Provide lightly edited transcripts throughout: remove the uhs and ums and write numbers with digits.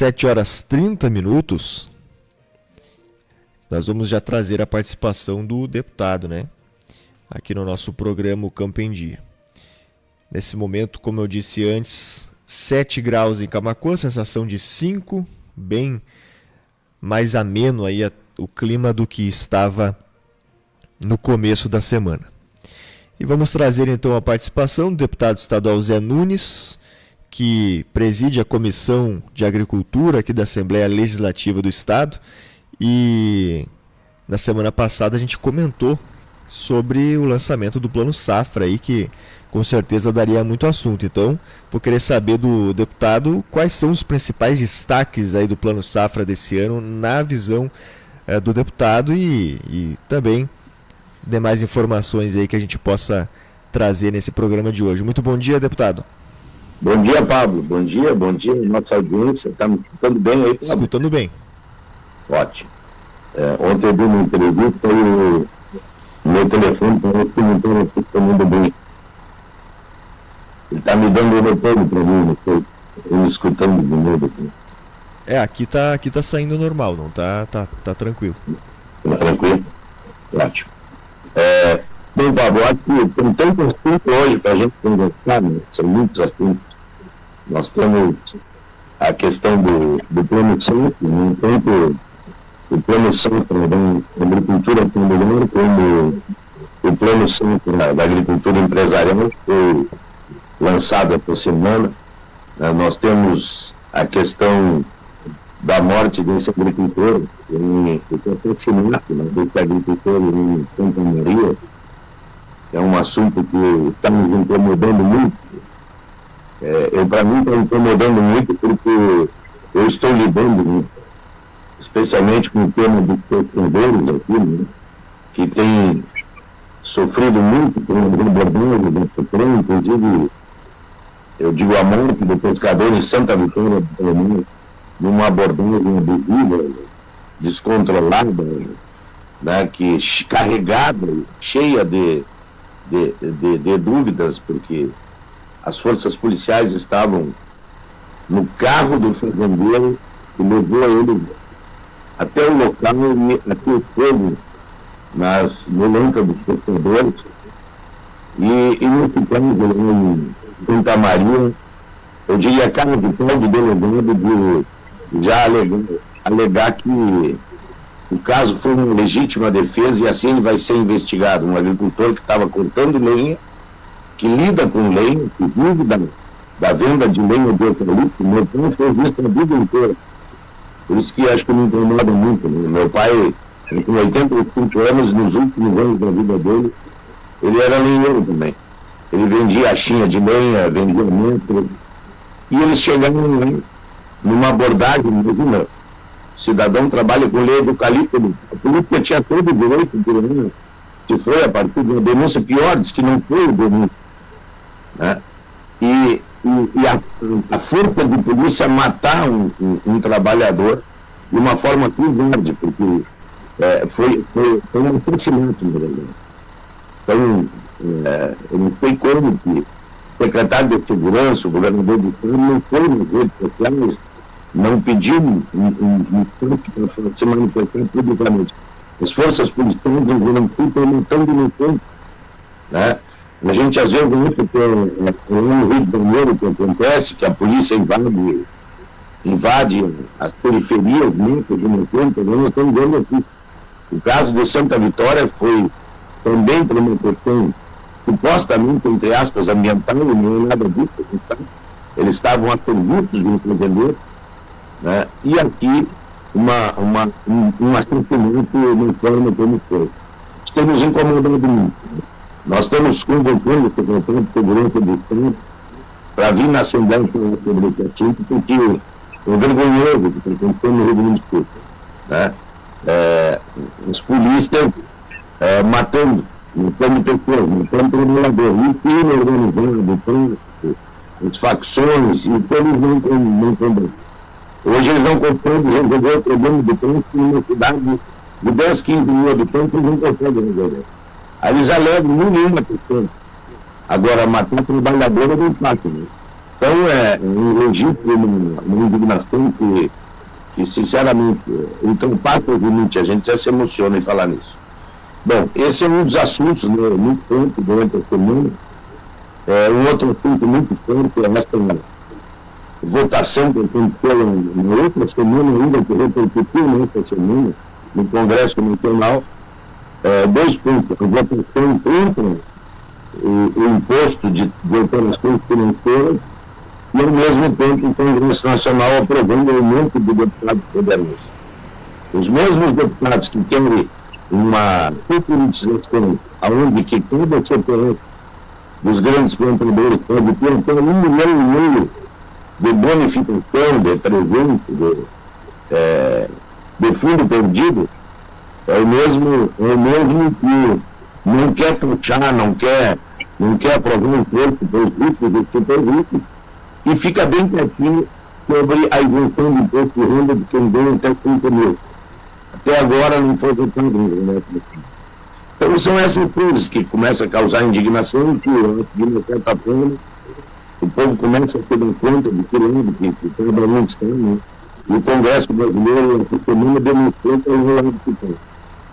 7h30, nós vamos já trazer a participação do deputado, né? Aqui no nosso programa O Campo em Dia. Nesse momento, como eu disse antes, 7 graus em Camaquã, sensação de 5, bem mais ameno aí o clima do que estava no começo da semana. E vamos trazer então a participação do deputado estadual Zé Nunes, que preside a Comissão de Agricultura aqui da Assembleia Legislativa do Estado. E na semana passada a gente comentou sobre o lançamento do Plano Safra, aí, que com certeza daria muito assunto. Então, vou querer saber do deputado quais são os principais destaques aí do Plano Safra desse ano na visão do deputado e também demais informações aí que a gente possa trazer nesse programa de hoje. Muito bom dia, deputado. Bom dia, Pablo. Bom dia, nossa audiência. Está me escutando bem aí, Pablo? Escutando bem. Ótimo. Ontem eu vi uma entrevista e o meu telefone parece que não está funcionando bem. Ele está me dando um retorno para mim, não sei. Eu me escutando de novo aqui. Aqui tá saindo normal, não tá tranquilo. Tá tranquilo? Ótimo. Bom, Pablo, acho que tem tanto assunto hoje para a gente conversar, né? São muitos assuntos. Nós temos a questão do Plano Safra, né? Tanto o Plano Safra da agricultura familiar como o Plano Safra da agricultura empresarial, que foi lançado essa semana. Nós temos a questão da morte desse agricultor, o assassinato desse agricultor em Santa Maria. É um assunto que está nos incomodando muito. Para mim, está incomodando muito porque eu estou lidando, né, especialmente com o tema dos pescadores aqui, né, que tem sofrido muito com a abordagem da Suprema, inclusive, eu digo a morte do pescador em Santa Vitória, numa abordagem abusiva, descontrolada, né, carregada, cheia de dúvidas, porque as forças policiais estavam no carro do fazendeiro que levou ele até o local e até o fogo nas molentas dos pescadores. E nesse caso, em Santa Maria, eu diria a cara de pau do delegado de já alegar que o caso foi uma legítima defesa e assim ele vai ser investigado. Um agricultor que estava cortando lenha, que lida com lenha, que vive da venda de lenha de eucalipto. Meu pai fez isso a vida inteira. Por isso que acho que me incomoda muito. Né? Meu pai, com 85 anos, nos últimos anos da vida dele, ele era lenheiro também. Ele vendia achinha de lenha, vendia metro. E eles chegaram lá numa abordagem, imagina, o cidadão trabalha com lei do eucalipto, a polícia tinha todo o direito de lenha, que foi a partir de uma denúncia pior, diz que não foi o denúncia. Né? E a força de polícia matar um trabalhador de uma forma covarde, porque foi um assassinato, na verdade. Então, eu não sei como que o secretário de Segurança, o governador do Estado, não foi nas redes sociais, não pediu um tempo para se manifestar publicamente. As forças policiais estão matando no campo. Né? A gente às vezes muito que no Rio de Janeiro que acontece, que a polícia invade as periferias muito de uma conta, nós estamos vendo aqui. O caso de Santa Vitória foi também por uma questão supostamente, entre aspas, ambiental, não é nada disso. Eles estavam a serviço de um fazendeiro, né? E aqui um assentamento no plano como foi. Estamos incomodando muito. Nós estamos convocando o secretário de Segurança do Estado para vir na Assembleia falar sobre esse assunto, porque é vergonhoso que está acontecendo no Rio Grande do Sul. Né? As polícias matando pessoas, matando trabalhadores, e crime organizado, as facções, e eles não conduzem. Hoje eles não conseguem resolver o problema do trânsito numa cidade de 10, 15 mil habitantes, eles não conseguem resolver. Aí eles alegam nenhuma questão. Agora, matar trabalhadora não fácil, né? Então, é um registro, uma indignação que sinceramente, ultrapassa o limite, a gente já se emociona em falar nisso. Bom, esse é um dos assuntos, né, muito forte durante a semana. Um outro assunto muito forte é essa votação que aconteceu na outra semana, ainda que repercutiu nessa semana, no Congresso Nacional. 2 pontos: a votação contra o imposto de operações financeiras e, ao mesmo tempo, o Congresso Nacional aprovando o aumento de deputados federais. Os mesmos deputados que querem uma politização onde que cada CPF dos grandes plantadores pode ter até 1,5 milhão de bonificação, de presente, de fundo perdido, é o mesmo que não quer puxar, não quer aprovar um corpo para os ricos e super ricos, e fica bem quietinho sobre a isenção de imposto de renda de quem ganha até 5 mil. Até agora não foi votado, né? Então são essas coisas que começam a causar indignação, que de uma certa forma o povo começa a ter conta de que lado que cada um está, né? E o Congresso brasileiro, essa semana, demonstrou que é o lado que está.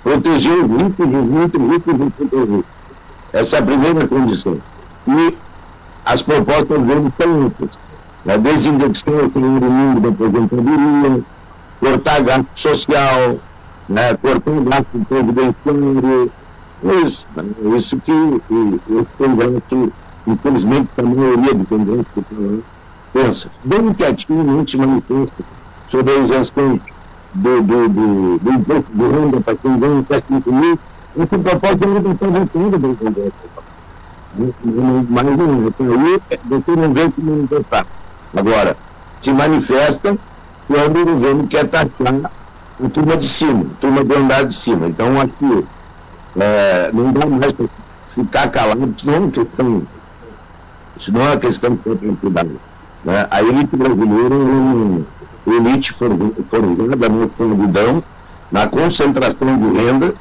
Proteger os ricos, os muito ricos e os super ricos. Essa é a primeira condição. E as propostas deles são outras. A desindexação do salário mínimo da aposentadoria, cortar gasto social, né? Cortar gasto previdenciário. Isso, né? Isso que o Congresso, infelizmente, a maioria do Congresso que está lá, pensa. Bem quietinho, a gente manifesta sobre a isenção do imposto de renda para quem ganha até 5 mil. Essa proposta não está votada pelo Congresso. Mas não, aí você não vê que não está. Agora, se manifesta quando o governo quer taxar a turma de cima, a turma do andar de cima. Então, acho que não dá mais para ficar calado, isso não é uma questão de tranquilidade. Né? A elite brasileira é uma elite formada na escravidão, na concentração de renda,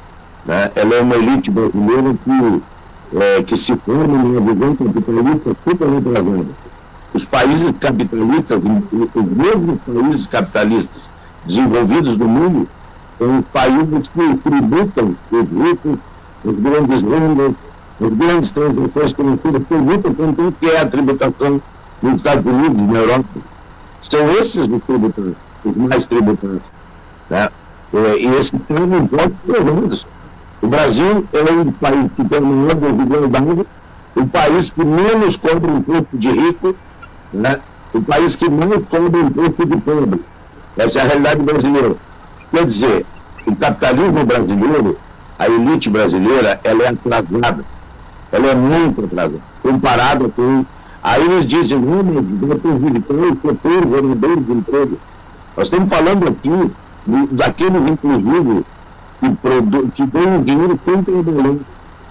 né? Ela é uma elite brasileira que se forma numa visão capitalista super atrasada. Os países capitalistas, os mesmos países capitalistas desenvolvidos do mundo, são os países que tributam os ricos, as grandes rendas, as grandes transações financeiras, tributam quanto que é a tributação nos Estados Unidos, na Europa. São esses os tributários, os mais tributários. Né? E esses são impostos provados. O Brasil é um país que tem a maior desigualdade, o país que menos cobra imposto de rico, né? O país que mais cobra imposto de pobre. Essa é a realidade brasileira. Quer dizer, o capitalismo brasileiro, a elite brasileira, ela é atrasada. Ela é muito atrasada, comparada com... Aí eles dizem, não, mas vai prejudicar o setor, gerador de emprego. Nós estamos falando aqui daqueles, inclusive, que ganham dinheiro sem trabalhar,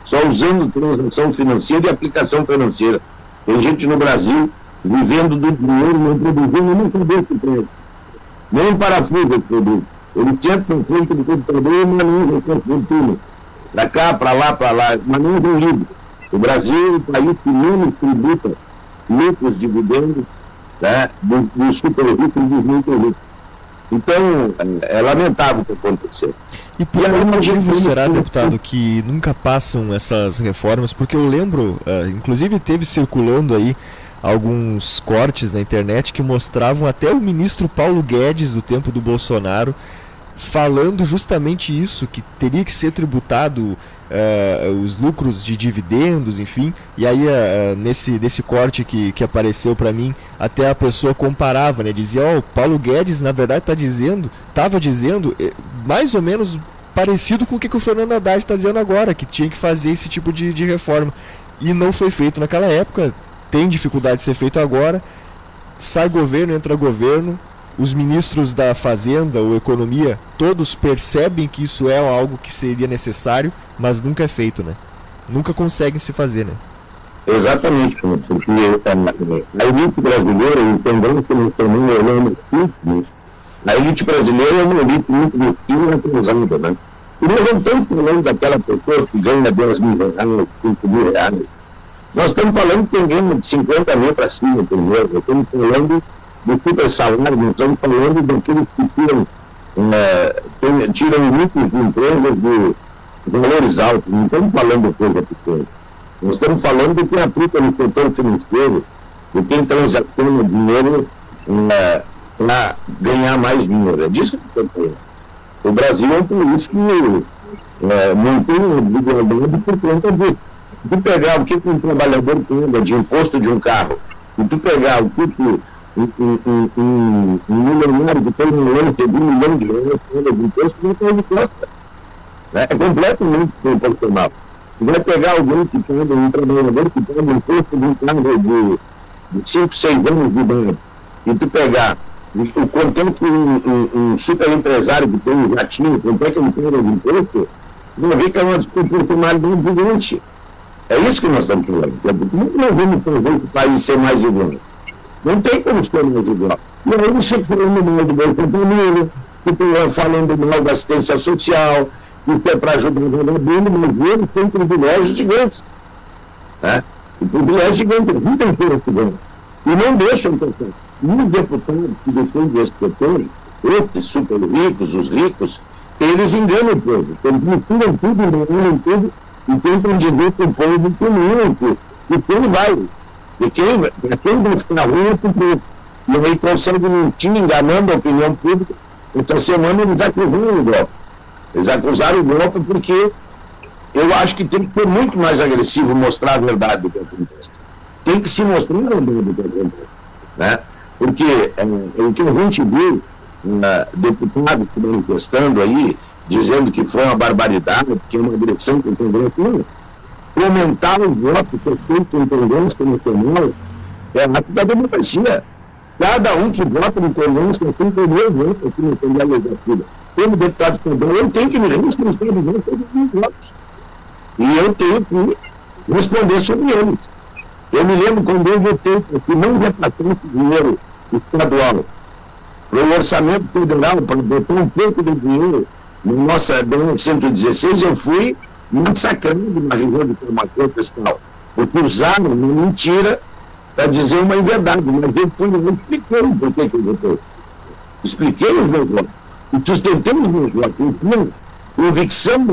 só usando transação financeira e aplicação financeira. Tem gente no Brasil vivendo do dinheiro, não produzindo nem cabeça de prédio, nem um parafuso de produto. Ele tinha na frente do computador e maneja com fortuna. Para cá, para lá, maneja um livro. O Brasil é o país que menos tributa lucros, dividendos, né, dos super ricos e dos muito ricos. Então, é lamentável o que aconteceu. E por algum motivo será, deputado, que nunca passam essas reformas? Porque eu lembro, inclusive teve circulando aí alguns cortes na internet que mostravam até o ministro Paulo Guedes, do tempo do Bolsonaro, falando justamente isso, que teria que ser tributado os lucros de dividendos, enfim. E aí nesse corte que apareceu para mim, até a pessoa comparava, né? Dizia, o Paulo Guedes na verdade estava dizendo mais ou menos parecido com o que o Fernando Haddad está dizendo agora, que tinha que fazer esse tipo de reforma, e não foi feito naquela época, tem dificuldade de ser feito agora. Sai governo, entra governo, os ministros da Fazenda ou Economia, todos percebem que isso é algo que seria necessário, mas nunca é feito, né? Nunca conseguem se fazer, né? Exatamente, porque a elite brasileira, entendendo que nós também olhamos isso, a elite brasileira é uma elite muito mesquinha e atrasada, né? E nós não estamos falando daquela pessoa que ganha 10 mil reais, 5 mil reais, Nós estamos falando que tem ganho de 50 mil para cima por mês, nós estamos falando do super salário, nós estamos falando daqueles que tiram lucros de empresas de valores altos, não estamos falando de coisa pequena. Nós estamos falando do que aplica no setor financeiro, de quem transaciona dinheiro para ganhar mais dinheiro. É disso que eu estou falando. O Brasil é um país que não tem desigualdade por conta disso. Se tu pegar o que um trabalhador paga de imposto de um carro, se tu pegar o que um milionário que tem um lance de R$1 milhão de imposto, não tem de costa. É completamente proporcional. Tu vai pegar alguém que paga, um trabalhador que paga imposto de um carro de 5, 6 anos de idade, e tu pegar o quanto um super empresário que tem um jatinho, quanto é que ele paga de imposto, vai ver que é uma desproporcionalidade gigante. É isso que nós estamos falando. Como nós vamos fazer o país ser mais igual? Não tem como ser mais igual. E aí você falando mal do Bolsa Família, falando mal da assistência social, que é para ajudar o vagabundo, mas eles têm privilégios gigantes. Né? O privilégio gigante, não tem que gigante. E não deixam tocar. E os deputados que defendem esse setor, esses super ricos, os ricos, eles enganam o povo. Eles misturam tudo, enganam tudo, e tentam dizer para o povo que não, e quem vai. E quem vai ficar ruim, porque e aí consegue mentir, enganando a opinião pública. Essa semana eles acusaram o golpe. Eles acusaram o golpe porque eu acho que tem que ser muito mais agressivo mostrar a verdade do que acontece. Tem que se mostrar a verdade do que acontece. Né? Porque o que a gente viu, deputados se manifestando aí, dizendo que foi uma barbaridade, que é uma agressão que o Congresso aumentar o voto que é feito em Congresso nacional é ato da democracia. Cada um que vota no Congresso tem que ter voto aqui no Assembleia Legislativa. Como deputado estadual, eu tenho que me responsabilizar sobre os meus votos. E eu tenho que responder sobre eles. Eu me lembro quando eu votei que não repassasse dinheiro estadual para o orçamento federal, para botar um pouco de dinheiro na nossa BR-116, eu fui massacrado na região de formação fiscal, porque usaram uma mentira para dizer uma inverdade, mas eu fui explicando por que eu votei. Expliquei os meus votos, e sustentei os meus votos, eu tinha convicção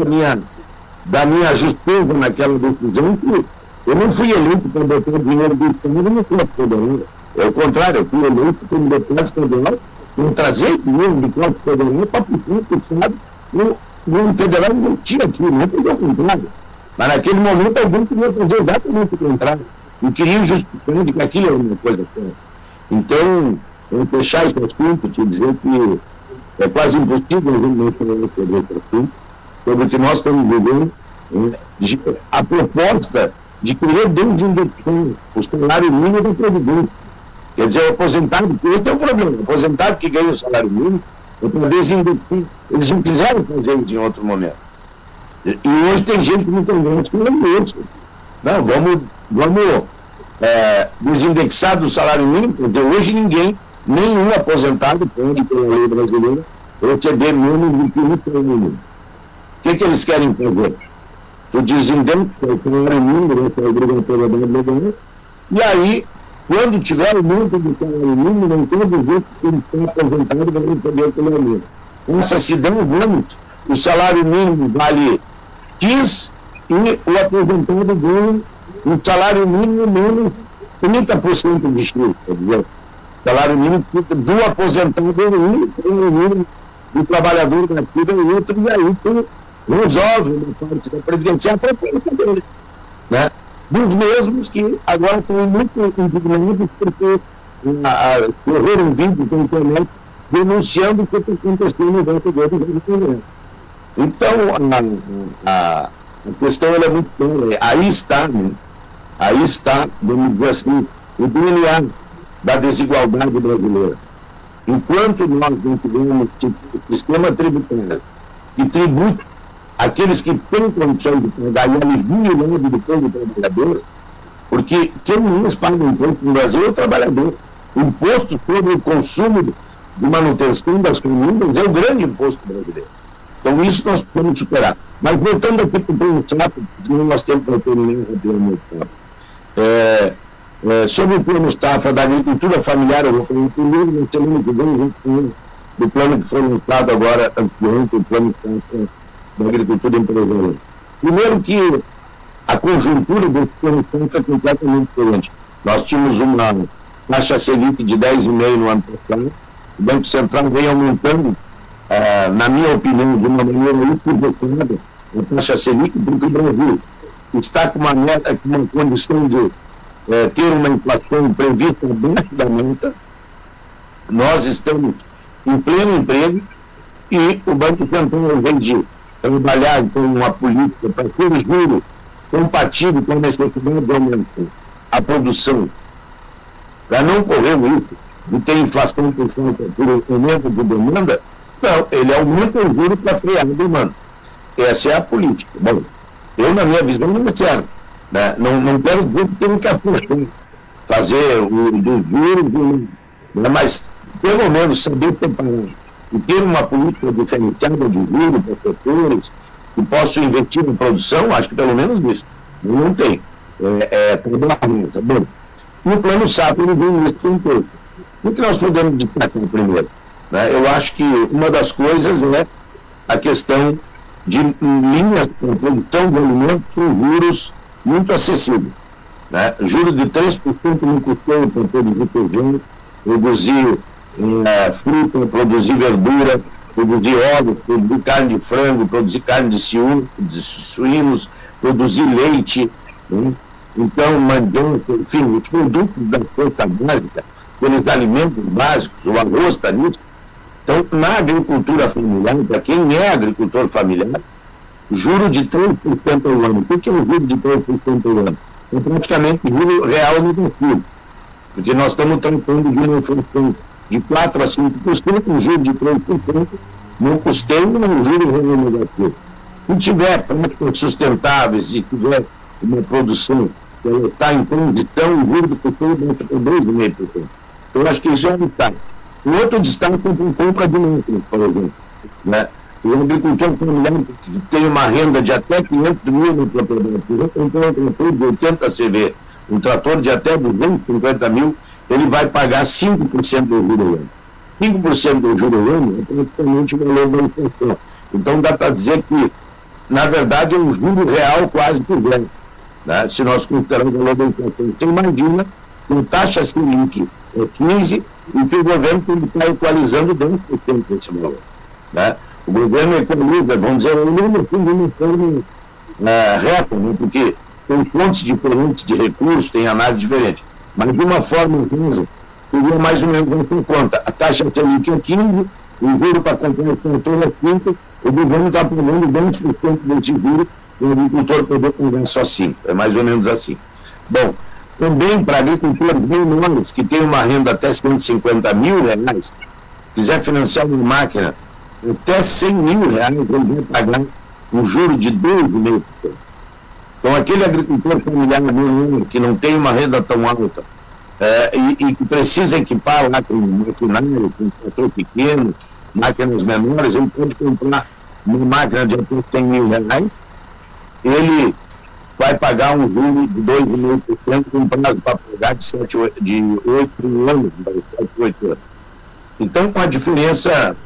da minha justiça naquela decisão, que eu não fui eleito para botar dinheiro do Estado no corpo federal. É o contrário, eu fui eleito como deputado federal para trazer dinheiro do corpo federal para puxar o Estado. O federal não tinha aquilo, não foi o contrário. Mas naquele momento alguém queria fazer exatamente o contrário. E queria justificar de que aquilo era uma coisa certa. Então, eu fechar esse assunto, te dizer que é quase impossível a gente não falar sobre esse assunto, sobre o que nós estamos vivendo, a proposta de querer desindexar o salário mínimo da Previdência. Quer dizer, o aposentado, esse é o problema, o aposentado que ganha o salário mínimo, eles não quiseram fazer isso em outro momento. E hoje tem gente que não tem gente que não isso. Não, vamos desindexar do salário mínimo, porque hoje nenhum aposentado pode, pela lei brasileira, receber menos do que um salário mínimo. O que eles querem fazer? Tu desindexa o salário mínimo, essa obrigatoriedade legal, e aí, quando tiver o monte de salário mínimo, não tem jeito que ele está aposentado vai receber o salário mínimo. Essa se dá um vômito. O salário mínimo vale X e o aposentado ganha um salário mínimo menos 30% de X. Quer dizer, o salário mínimo do aposentado é um, o mínimo do trabalhador da ativa é outro, e aí tu resolve uma parte da previdência a proposta dele. Né? Dos mesmos que agora estão muito indignados porque correram um vídeo pela internet denunciando o que está acontecendo no voto do Congresso. Então, a questão ela é muito clara. Aí está, vamos dizer assim, o DNA da desigualdade brasileira. Enquanto nós não tivermos sistema tributário que tributa aqueles que têm condições de pagar e alivia o lado do povo trabalhador, porque quem mais paga imposto no Brasil é o trabalhador. O imposto sobre o consumo de manutenção das famílias é o grande imposto brasileiro. Então isso nós podemos superar. Mas voltando aqui para o SAP, senão nós temos que terminar rapidamente. Sobre o plano Safra da agricultura familiar, eu vou falar primeiro, na semana que vem, a gente tem do plano que foi lançado agora, anteontem, o plano Safra da agricultura empresarial. Primeiro que a conjuntura do plano Safra é completamente diferente. Nós tínhamos uma taxa Selic de 10,5% no ano passado, o Banco Central vem aumentando, na minha opinião, de uma maneira equivocada, a taxa Selic, porque o Brasil está com uma meta, com uma condição de ter uma inflação prevista abaixo da meta. Nós estamos em pleno emprego e o Banco Central, ao invés de trabalhar com uma política para ter os juros compatíveis com a necessidade de aumentar a produção, para não correr o risco de ter inflação por aumento de demanda, não, ele aumenta o juro para frear a demanda. Essa é a política. Bom, eu, na minha visão, não é certo. Né? Não quero dizer que tem que apostar, fazer o dos juros, né? Mas pelo menos saber preparar e ter uma política diferenciada de juros para setores que possam investir em produção, acho que pelo menos isso. Não tem. Tá bom. E o plano Safra ele vem nesse contexto. O que nós podemos destacar primeiro? Né? Eu acho que uma das coisas é a questão de linhas para produção de alimentos com juros muito acessíveis. Né? Juros de 3% no custeio para produzir feijão, produzir fruta, produzir verdura, produzir ovos, produzir carne de frango, produzir carne de suínos, produzir leite, né? Então, mandioca, enfim, os produtos da cesta básica, aqueles alimentos básicos, o arroz está nisso. Então, na agricultura familiar, para quem é agricultor familiar, juro de 3% ao ano. O que é o juro de 3% ao ano? É praticamente juro real negativo, porque nós estamos tratando de uma inflação de 4% a 5%, um juro de 3%, não custeio, um juro real negativo. Se tiver práticas sustentáveis e tiver uma produção que ela está em transição, o juro do custeio vai para 2,5%. Eu acho que isso é um destaque. O outro destaque é a compra de máquinas, por exemplo. Né? O agricultor familiar que tem uma renda de até 500 mil na propriedade, se ele comprar um trator de 80 CV, um trator de até 250 mil, ele vai pagar 5% do juro ano. 5% do juro ano é praticamente o valor da inflação. Então dá para dizer que, na verdade, é um juro real quase que zero. Né? Se nós considerarmos o valor da inflação. Você imagina com taxa Selic 15% e que o governo está equalizando 10% desse valor. Né? O governo equaliza, vamos dizer, de uma forma reta, né? Porque tem fontes diferentes de recursos, tem análise diferente. Mas de uma forma rasa, seria mais ou menos essa conta. A taxa Selic é 15%, o juro para comprar o trator é 5%, o governo está pagando 10% desse juro para o agricultor poder pagar só 5%. É mais ou menos assim. Bom, também para agricultores menores que tem uma renda até 150 mil reais, quiser financiar uma máquina até 100 mil reais, ele vai pagar um juro de 2,5%. Então, aquele agricultor familiar menor que não tem uma renda tão alta e que precisa equipar lá com maquinário, com trator pequeno, máquinas menores, ele pode comprar uma máquina de até 100 mil reais, ele vai pagar um juro de 2,5% com prazo para pagar de 8 anos. Então, com a diferença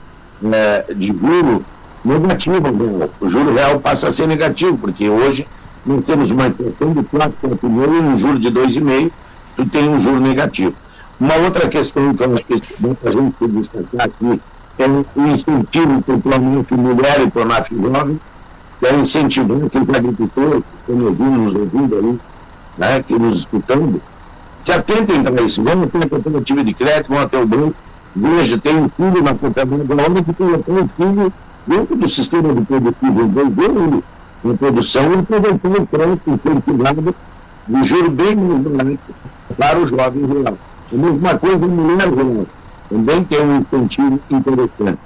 de juro negativo, o juro real passa a ser negativo, porque hoje nós temos uma inflação de 4,5% e um juro de 2,5%, tu tem um juro negativo. Uma outra questão que eu acho que a gente pode destacar aqui é o incentivo para o Pronaf Mulher e Pronaf Jovem, que é incentivar aqueles agricultores que estão nos ouvindo ali, né, que nos escutando, se atentem para isso. Vamos ter a cooperativa de crédito, vão até o banco, veja, tem um filho na cooperativa, na hora de colocar um filho dentro do sistema de produtivo, envolver ele na produção e aproveitar o crédito incentivado de juro bem mais barato para o jovem rural. A mesma coisa em mulher rural, também tem um incentivo interessante.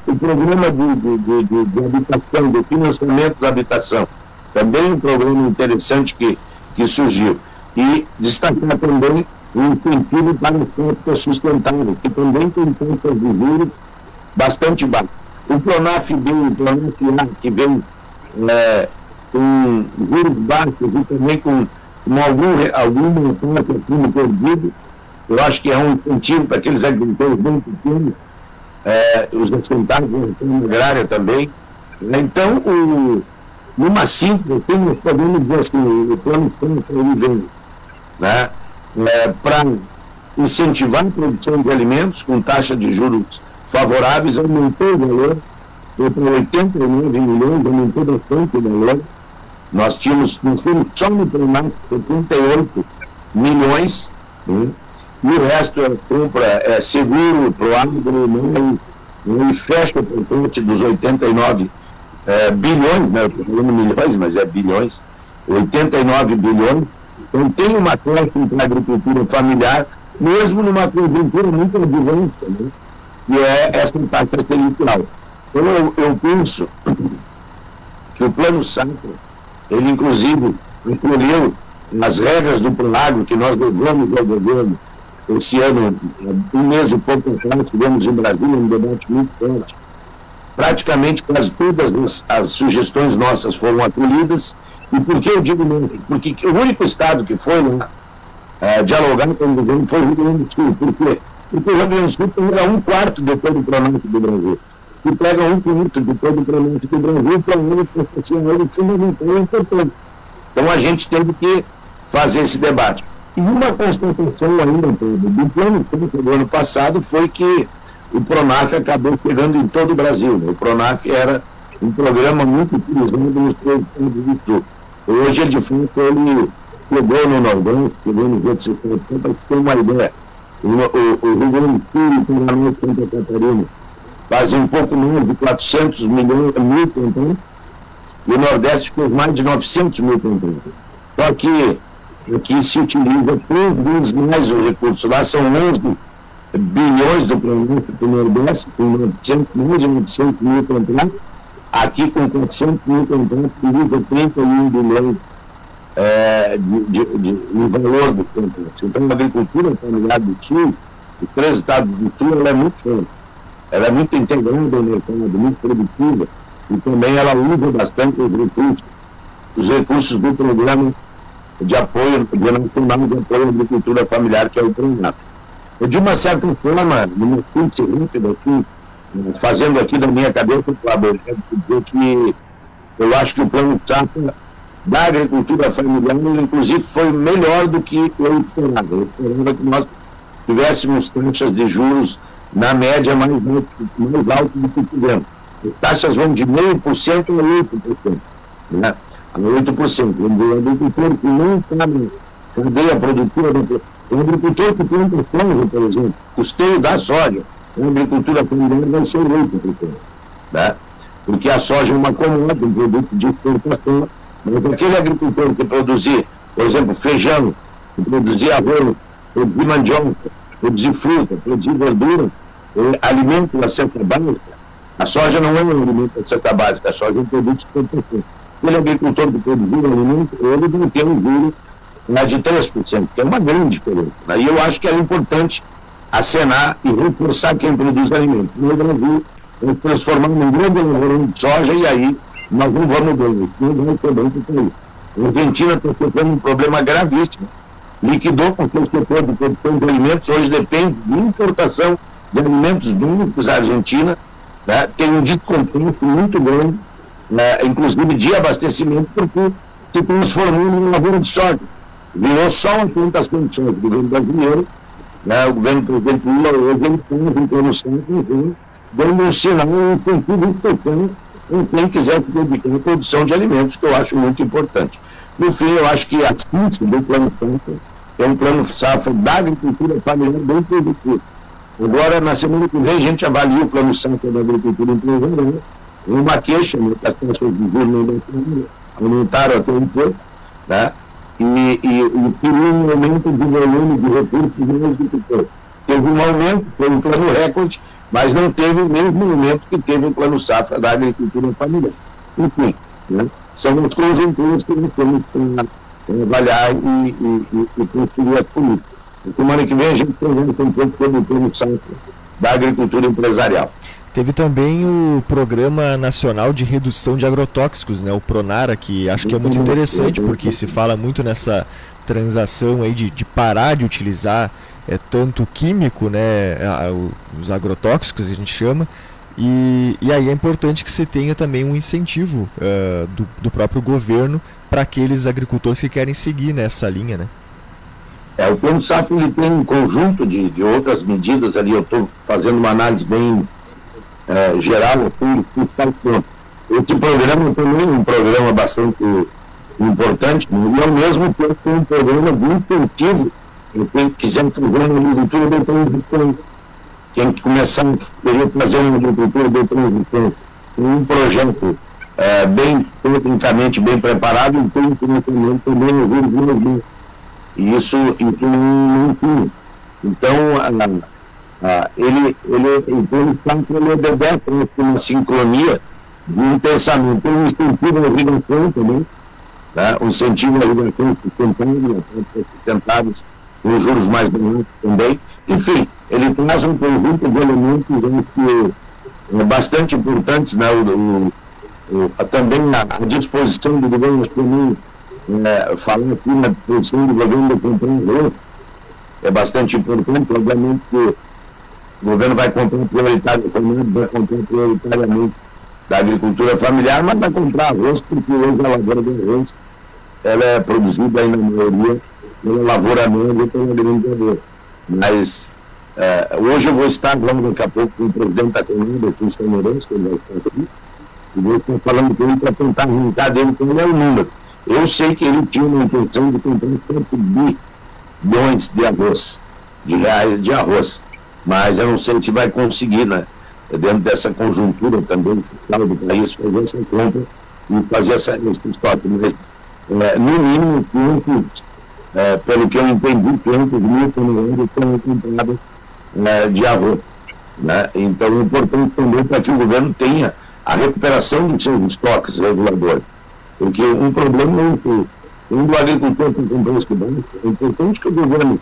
O programa de habitação, de financiamento da habitação, também um programa interessante que surgiu. E destacar também o incentivo para a prática sustentável, que também tem taxas de juros bastante baixas. O Pronaf B, o Pronaf A, que vem com juros baixos e também com com alguma parte aqui no perdido. Eu acho que é um incentivo para aqueles agricultores bem pequenos, os assentados na reforma agrária também. Então, numa síntese, nós podemos dizer assim, o plano Safra vem, né, para incentivar a produção de alimentos com taxa de juros favoráveis, aumentou o valor, foi para 89 milhões, aumentou bastante o valor. Nós temos só no Pronaf 78 milhões, né? E o resto compra seguro para o agro, e fecha o pacote dos 89 bilhões, né? Eu estou falando milhões, mas é bilhões, 89 bilhões. Então tem uma taxa para a agricultura familiar, mesmo numa conjuntura muito adversa, né? E é essa taxa territorial. Então eu penso que o Plano Safra, ele inclusive escolheu as regras do Proagro que nós levamos ao governo esse ano, um mês e pouco atrás, tivemos em Brasília um debate muito forte. Praticamente quase todas as sugestões nossas foram acolhidas. E por que eu digo não? Porque o único estado que foi lá dialogar com o governo foi o Rio Grande do Sul. Por quê? Porque o Rio Grande do Sul pega 1/4 de todo o Pronaf do Brasil. E pega 1/5 de todo o Pronaf do Brasil para ele ser algo fundamental e importante. Então a gente teve que fazer esse debate. E uma constatação ainda do plano do ano passado foi que o Pronaf acabou chegando em todo o Brasil. Né? O Pronaf era um programa muito utilizado nos três estados do Sul. Hoje, de fato, ele chegou no Nordeste, chegou nos outros estados, para que você tenha uma ideia. O Rio Grande do Sul e o Paraná e Santa Catarina fazem um pouco mais de 400 mil contratos, e o Nordeste fez mais de 900 mil contratos. Só que aqui se utiliza 3 vezes mais o recurso. Lá são 11 bilhões do Pronaf do Nordeste, com mais de 900 mil contratos. Aqui, com 400 mil contratos, utiliza 31 bilhões no valor do contrato. Então, a agricultura familiar do Sul, os 3 estados do Sul, ela é muito forte. Ela é muito integrada no mercado, muito produtiva, e também ela usa bastante os recursos do programa de apoio, do Nacional de Apoio à Agricultura Familiar, que é o Pronaf. De uma certa forma, numa síntese rápida aqui, fazendo aqui da minha cabeça, eu quero dizer que eu acho que o Plano Safra da agricultura familiar, inclusive, foi melhor do que eu esperava. Eu esperava que nós tivéssemos taxas de juros na média mais alto do que tivemos. As taxas vão de 0,5% a 8%. Né? A 8%. O agricultor que não está na cadeia produtiva, o agricultor que planta soja, por exemplo, custeio da soja, a agricultura familiar vai ser 8%. Né? Porque a soja é uma commodity, um produto de exportação, mas aquele agricultor que produzir, por exemplo, feijão, que produzir arroz, produzir mandioca, produzir fruta, produzir verdura, alimento da cesta básica, a soja não é um alimento da cesta básica, a soja é um produto de exportação. Aquele agricultor que produzir um alimento, ele vai ter um juro de 3%, que é uma grande diferença. Aí eu acho que é importante acenar e reforçar quem produz alimentos. No Brasil, nós transformamos num grande lavoura de soja e aí nós não vamos bem. Não vamos ter bem para isso. A Argentina está sofrendo um problema gravíssimo. Liquidou com o setor de produção de alimentos, hoje depende de importação de alimentos básicos à Argentina, né? Tem um descontento muito grande, né? Inclusive de abastecimento, porque se transformou numa lavoura de soja. Virou só uma plantação de soja. O governo brasileiro, né? O governo do presidente Lula, hoje ele está em Plano Safra, dando um sinal, um incentivo importante em quem quiser se dedicar à produção de alimentos, que eu acho muito importante. No fim, eu acho que a síntese do Plano Safra é um Plano Safra da agricultura familiar bem produtivo. Agora, na semana que vem, a gente avalia o Plano Safra da agricultura empresarial. Uma queixa, né, que as taxas de juros aumentaram até um pouco, né? E um aumento de volume de recursos dos agricultores. Teve um aumento, foi um plano recorde, mas não teve o mesmo aumento que teve o Plano Safra da agricultura familiar. Enfim, né, são as conjunturas que nós temos para avaliar e construir as políticas. Semana que vem a gente apresenta um pouco sobre o Plano Safra da agricultura empresarial. Teve também o Programa Nacional de Redução de Agrotóxicos, né, o PRONARA, que acho que é muito interessante, porque se fala muito transação aí de parar de utilizar tanto químico, né, os agrotóxicos, a gente chama, e aí é importante que você tenha também um incentivo do próprio governo para aqueles agricultores que querem seguir nessa linha, né? O Plano Safra ele tem um conjunto de outras medidas ali, eu estou fazendo uma análise bem geral, assim, esse programa também é um programa bastante importante, e ao mesmo tempo é um programa de incentivo. Quem quiser fazer uma agricultura de transição, quem começar a fazer uma agricultura de transição, um projeto bem tecnicamente bem preparado, e tem financiamento também no e isso não tinha. Então, ele obedece uma sincronia de um pensamento, um incentivo à irrigação também, tá? Um incentivo à irrigação sustentáveis, com juros mais baratos também. Enfim, ele traz um conjunto de elementos que bastante importantes, né? Também a disposição do governo, falar aqui na disposição do governo de comprar arroz é bastante importante. Obviamente que o governo vai comprar prioritariamente da agricultura familiar, mas vai comprar arroz porque hoje a lavoura de arroz ela é produzida aí na maioria pela lavoura média e pela grande lavoura. Mas hoje eu vou estar falando daqui a pouco com o presidente da Câmara aqui em São Lourenço, que ele vai estar aqui, e vou estar falando com ele para tentar arrancar dele qual é o número. Eu sei que ele tinha uma intenção de comprar 7 bilhões de reais de arroz, mas eu não sei se vai conseguir, né, dentro dessa conjuntura também fiscal do país, fazer essa compra e fazer esse estoque. Mas, no mínimo, pelo que eu entendi, 500 mil toneladas estão compradas de arroz, né? Então, é importante também para que o governo tenha a recuperação dos seus estoques reguladores. Porque um problema é que o agricultor tem com preço baixo, é importante que o governo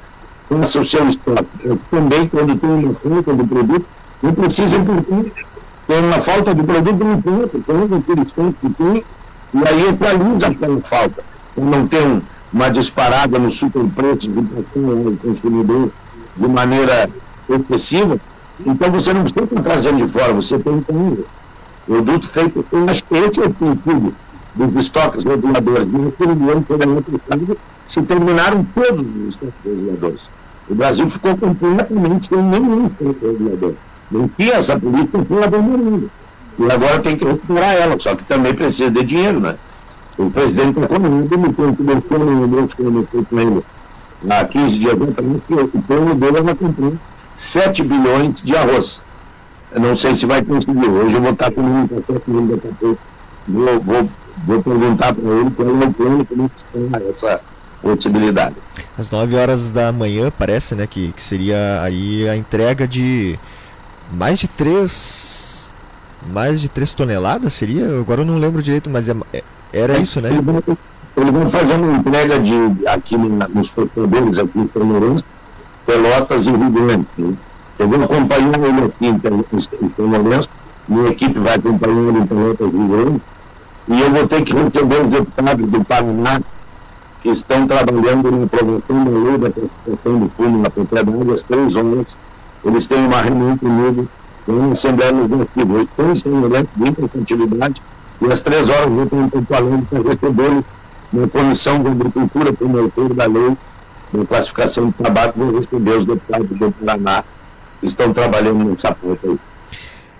faça o seu estoque. Também, quando tem uma falta de produto, não precisa importar. Tem uma falta de produto, não importa. Tem aquele estoque que tem, e aí equaliza aquela falta. Para não ter uma disparada no superpreço de ao consumidor de maneira excessiva. Então, você não precisa estar trazendo de fora, você tem que ter produto feito. Eu acho que esse é o sentido dos estoques reguladores. Naquele ano, pela outra casa, se terminaram todos os estoques reguladores. O Brasil ficou completamente sem nenhum estoque regulador. Não tinha essa política, foi abandonada. E agora tem que recuperar ela, só que também precisa de dinheiro, né? O presidente da Economia demitiu que eu comecei com ele há 15 dias atrás, que o plano dele vai comprar 7 bilhões de arroz. Eu não sei se vai conseguir. Hoje eu vou estar com um café com ele daqui a pouco. Vou perguntar para ele qual é o plano, como está essa possibilidade. Às 9 horas da manhã, parece, né, que seria aí a entrega de mais de 3 toneladas, seria? Agora eu não lembro direito, mas era isso, né? Eles vão fazer uma entrega aqui nos provedores, aqui em São Lourenço, Pelotas e Rio Grande. Eu vou acompanhar ele aqui em São Lourenço, minha equipe vai acompanhar ele em Pelotas e Rio Grande, e eu vou ter que receber os deputados do Paraná que estão trabalhando na aprovação da lei da classificação do fundo na propriedade às 3 horas. Eles têm uma reunião comigo na Assembleia Legislativa. Eu estou em São Lourenço, bem com atividade, e às 3 horas eu estou falando para recebê-lo na Comissão de Agricultura, como autor da lei da classificação do tabaco. Vou receber os deputados do Paraná que estão trabalhando nessa ponta aí.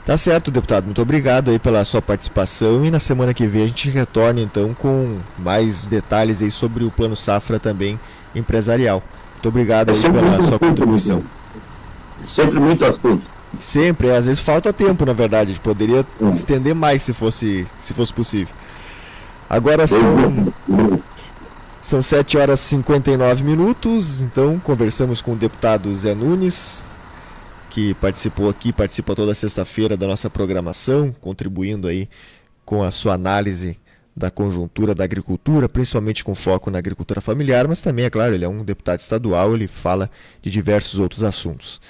Tá certo, deputado. Muito obrigado aí pela sua participação, e na semana que vem a gente retorna então com mais detalhes aí sobre o Plano Safra também empresarial. Muito obrigado aí pela sua contribuição. Sempre muito assunto. Sempre, às vezes falta tempo, na verdade. A gente poderia estender mais se fosse possível. Agora são 7 horas e 59 minutos, então conversamos com o deputado Zé Nunes, que participa toda sexta-feira da nossa programação, contribuindo aí com a sua análise da conjuntura da agricultura, principalmente com foco na agricultura familiar, mas também, é claro, ele é um deputado estadual, ele fala de diversos outros assuntos.